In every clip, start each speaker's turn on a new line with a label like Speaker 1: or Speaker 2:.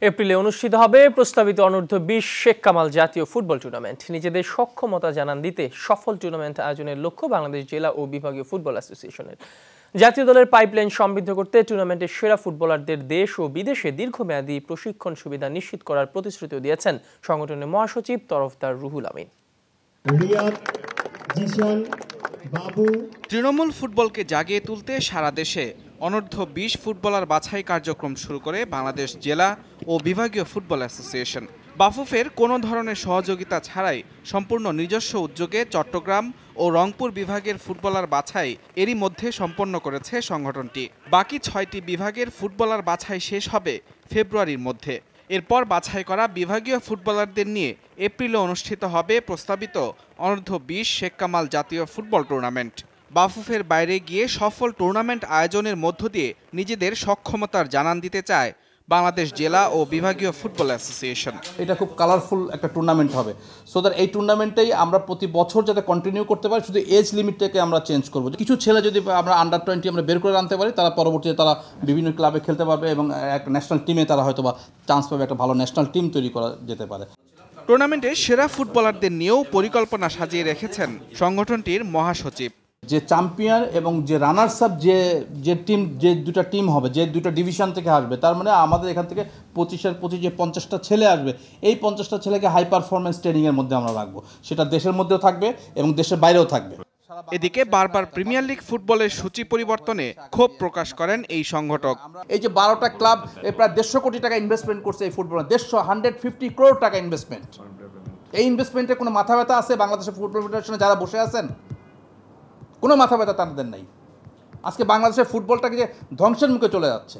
Speaker 1: এপ্রিলে অনুষ্ঠিত হবে প্রস্তাবিত অনূর্ধ্ব ২০ শেখ কামাল জাতীয় ফুটবল টুর্নামেন্ট। নিজেদের সক্ষমতা জানান দিতে সফল টুর্নামেন্ট আয়োজনের লক্ষ্য বাংলাদেশ জেলা ও বিভাগীয় ফুটবল অ্যাসোসিয়েশনের। জাতীয় দলের পাইপলাইন সমৃদ্ধ করতে টুর্নামেন্টের সেরা ফুটবলারদের দেশ ও বিদেশে দীর্ঘমেয়াদী প্রশিক্ষণ সুবিধা নিশ্চিত করার প্রতিশ্রুতিও দিয়েছেন সংগঠনের মহাসচিব তরফদার রুহুল আমিন।
Speaker 2: তৃণমূল ফুটবলকে জাগিয়ে তুলতে সারা দেশে অনূর্ধ্ব ২০ ফুটবলার বাছাই কার্যক্রম শুরু করে বাংলাদেশ জেলা ও বিভাগীয় ফুটবল অ্যাসোসিয়েশন। বাফুফের কোনো ধরনের সহযোগিতা ছাড়াই সম্পূর্ণ নিজস্ব উদ্যোগে চট্টগ্রাম ও রংপুর বিভাগের ফুটবলার বাছাই এরই মধ্যে সম্পন্ন করেছে সংগঠনটি। বাকি ৬টি বিভাগের ফুটবলার বাছাই শেষ হবে ফেব্রুয়ারির মধ্যে। এরপর বাছাই করা বিভাগীয় ফুটবলারদের নিয়ে এপ্রিলে অনুষ্ঠিত হবে প্রস্তাবিত অনূর্ধ্ব ২০ শেখ কামাল জাতীয় ফুটবল টুর্নামেন্ট। বাফুফের বাইরে গিয়ে সফল টুর্নামেন্ট আয়োজনের মধ্য দিয়ে নিজেদের সক্ষমতার জানান দিতে চায় বাংলাদেশ জেলা ও বিভাগীয় ফুটবল অ্যাসোসিয়েশন।
Speaker 3: এটা খুব কালারফুল একটা টুর্নামেন্ট হবে, সো দ্যাট এই টুর্নামেন্টটাই আমরা প্রতি বছর যাতে কন্টিনিউ করতে পারি, শুধু এজ লিমিটটাকে আমরা চেঞ্জ করবো। কিছু ছেলে যদি আমরা আন্ডার 20 আমরা বের করে আনতে পারি, তারা পরবর্তীতে তারা বিভিন্ন ক্লাবে খেলতে পারবে এবং একটা ন্যাশনাল টিমে তারা হয়তো বা চান্স পাবে, একটা ভালো ন্যাশনাল টিম তৈরি করা যেতে পারে।
Speaker 2: টুর্নামেন্টে সেরা ফুটবলারদের নিয়েও পরিকল্পনা সাজিয়ে রেখেছেন সংগঠনটির মহাসচিব।
Speaker 3: যে চ্যাম্পিয়ন এবং যে রানার্স আপ যে টিম, যে দুটো টিম হবে, যে দুটো ডিভিশন থেকে আসবে, তার মানে আমাদের এখান থেকে 25 যে 50টা ছেলে আসবে, এই 50টা ছেলেকে হাই পারফরমেন্স ট্রেনিংয়ের মধ্যে আমরা রাখবো। সেটা দেশের মধ্যেও থাকবে এবং দেশের বাইরেও থাকবে।
Speaker 2: এদিকে বারবার প্রিমিয়ার লিগ ফুটবলের সূচি পরিবর্তনে ক্ষোভ প্রকাশ করেন এই সংগঠক।
Speaker 3: এই যে 12টা ক্লাব প্রায় 150 কোটি টাকা ইনভেস্টমেন্ট করছে এই ফুটবলে, 150 crore টাকা ইনভেস্টমেন্ট। এই ইনভেস্টমেন্টে কোনো মাথা ব্যথা আছে বাংলাদেশের ফুটবল ফেডারেশনে যারা বসে আছেন? কোনো মাথা ব্যথা তাদের নাই। আজকে বাংলাদেশের ফুটবলটাকে যে ধ্বংসের মুখে চলে যাচ্ছে,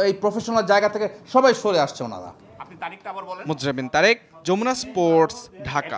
Speaker 3: এই প্রফেশনাল জায়গা থেকে সবাই সরে আসছে ওনারা।
Speaker 2: মুজরাবিন তারেক, যমুনা স্পোর্টস, ঢাকা।